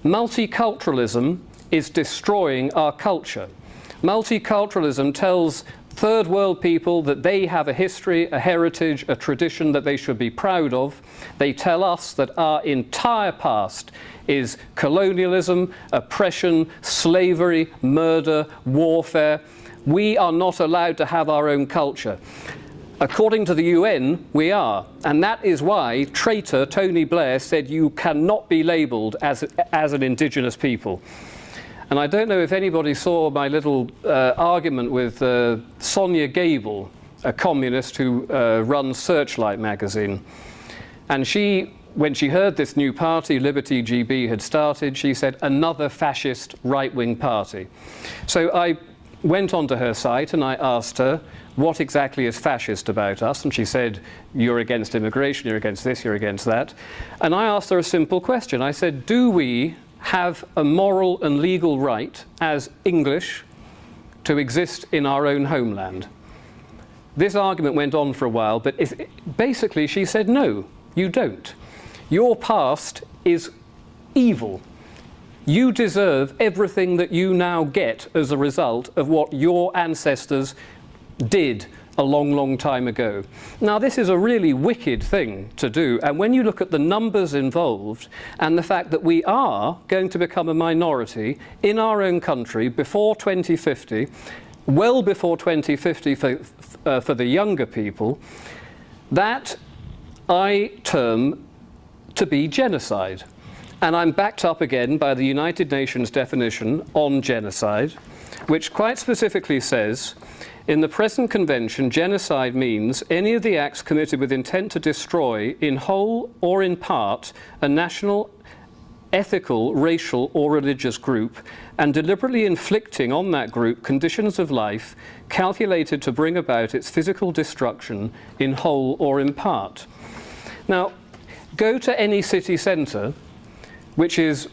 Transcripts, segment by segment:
Multiculturalism is destroying our culture. Multiculturalism tells third world people that they have a history, a heritage, a tradition that they should be proud of. They tell us that our entire past is colonialism, oppression, slavery, murder, warfare. We are not allowed to have our own culture. According to the UN, we are. And that is why traitor Tony Blair said you cannot be labelled as an indigenous people. And I don't know if anybody saw my little argument with Sonia Gable, a communist who runs Searchlight magazine. And she, when she heard this new party, Liberty GB, had started, she said, another fascist right-wing party. So I went onto her site and I asked her, what exactly is fascist about us? And she said, you're against immigration, you're against this, you're against that. And I asked her a simple question. I said, do we have a moral and legal right as English to exist in our own homeland? This argument went on for a while, but basically she said, no, you don't. Your past is evil. You deserve everything that you now get as a result of what your ancestors did a long, long time ago. Now, this is a really wicked thing to do, and when you look at the numbers involved and the fact that we are going to become a minority in our own country before 2050, well before 2050 for the younger people, that I term to be genocide. And I'm backed up again by the United Nations definition on genocide, which quite specifically says, in the present convention, genocide means any of the acts committed with intent to destroy, in whole or in part, a national, ethical, racial or religious group, and deliberately inflicting on that group conditions of life calculated to bring about its physical destruction in whole or in part. Now, go to any city centre, which is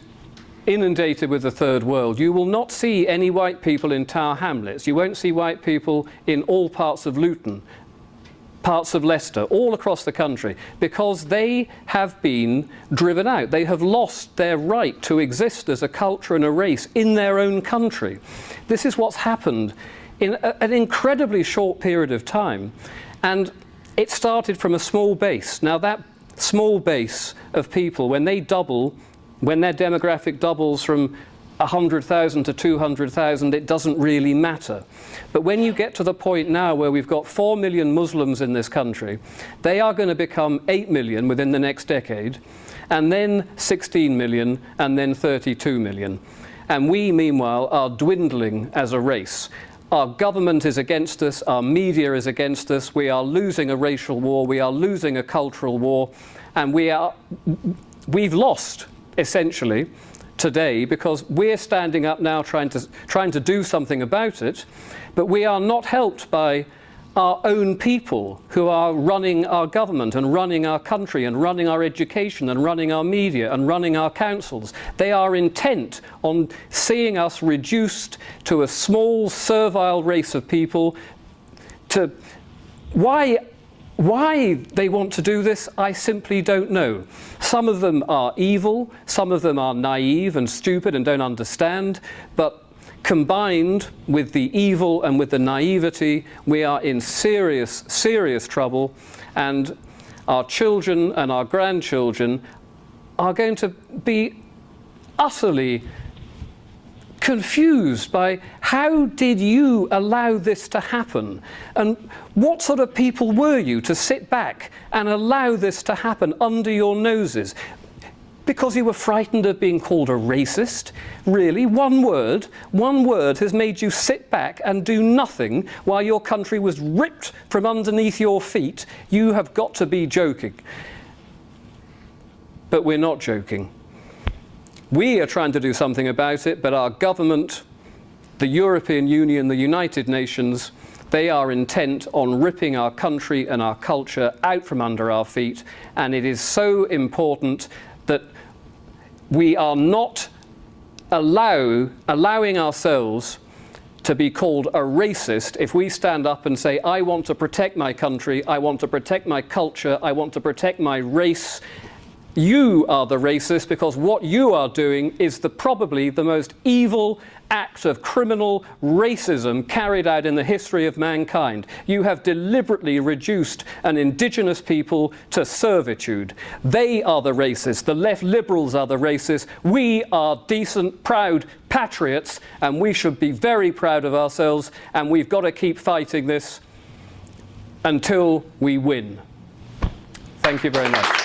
inundated with the third world. You will not see any white people in Tower Hamlets. You won't see white people in all parts of Luton, parts of Leicester, all across the country, because they have been driven out. They have lost their right to exist as a culture and a race in their own country. This is what's happened in an incredibly short period of time. And it started from a small base. Now, that small base of people, when they double, when their demographic doubles from 100,000 to 200,000, it doesn't really matter. But when you get to the point now where we've got 4 million Muslims in this country, they are going to become 8 million within the next decade, and then 16 million, and then 32 million. And we, meanwhile, are dwindling as a race. Our government is against us, our media is against us, we are losing a racial war, we are losing a cultural war, and we've lost, essentially, today, because we're standing up now trying to do something about it, but we are not helped by our own people who are running our government and running our country and running our education and running our media and running our councils. They are intent on seeing us reduced to a small, servile race of people. Why they want to do this, I simply don't know. Some of them are evil, some of them are naive and stupid and don't understand, but combined with the evil and with the naivety, we are in serious, serious trouble, and our children and our grandchildren are going to be utterly confused by how did you allow this to happen? And what sort of people were you to sit back and allow this to happen under your noses? Because you were frightened of being called a racist? Really? One word has made you sit back and do nothing while your country was ripped from underneath your feet? You have got to be joking. But we're not joking. We are trying to do something about it, but our government, the European Union, the United Nations, they are intent on ripping our country and our culture out from under our feet. And it is so important that we are not allowing ourselves to be called a racist if we stand up and say, I want to protect my country, I want to protect my culture, I want to protect my race, You are the racist because what you are doing is probably the most evil act of criminal racism carried out in the history of mankind. You have deliberately reduced an indigenous people to servitude. They are the racists. The left liberals are the racists. We are decent, proud patriots, and we should be very proud of ourselves, and we've got to keep fighting this until we win. Thank you very much.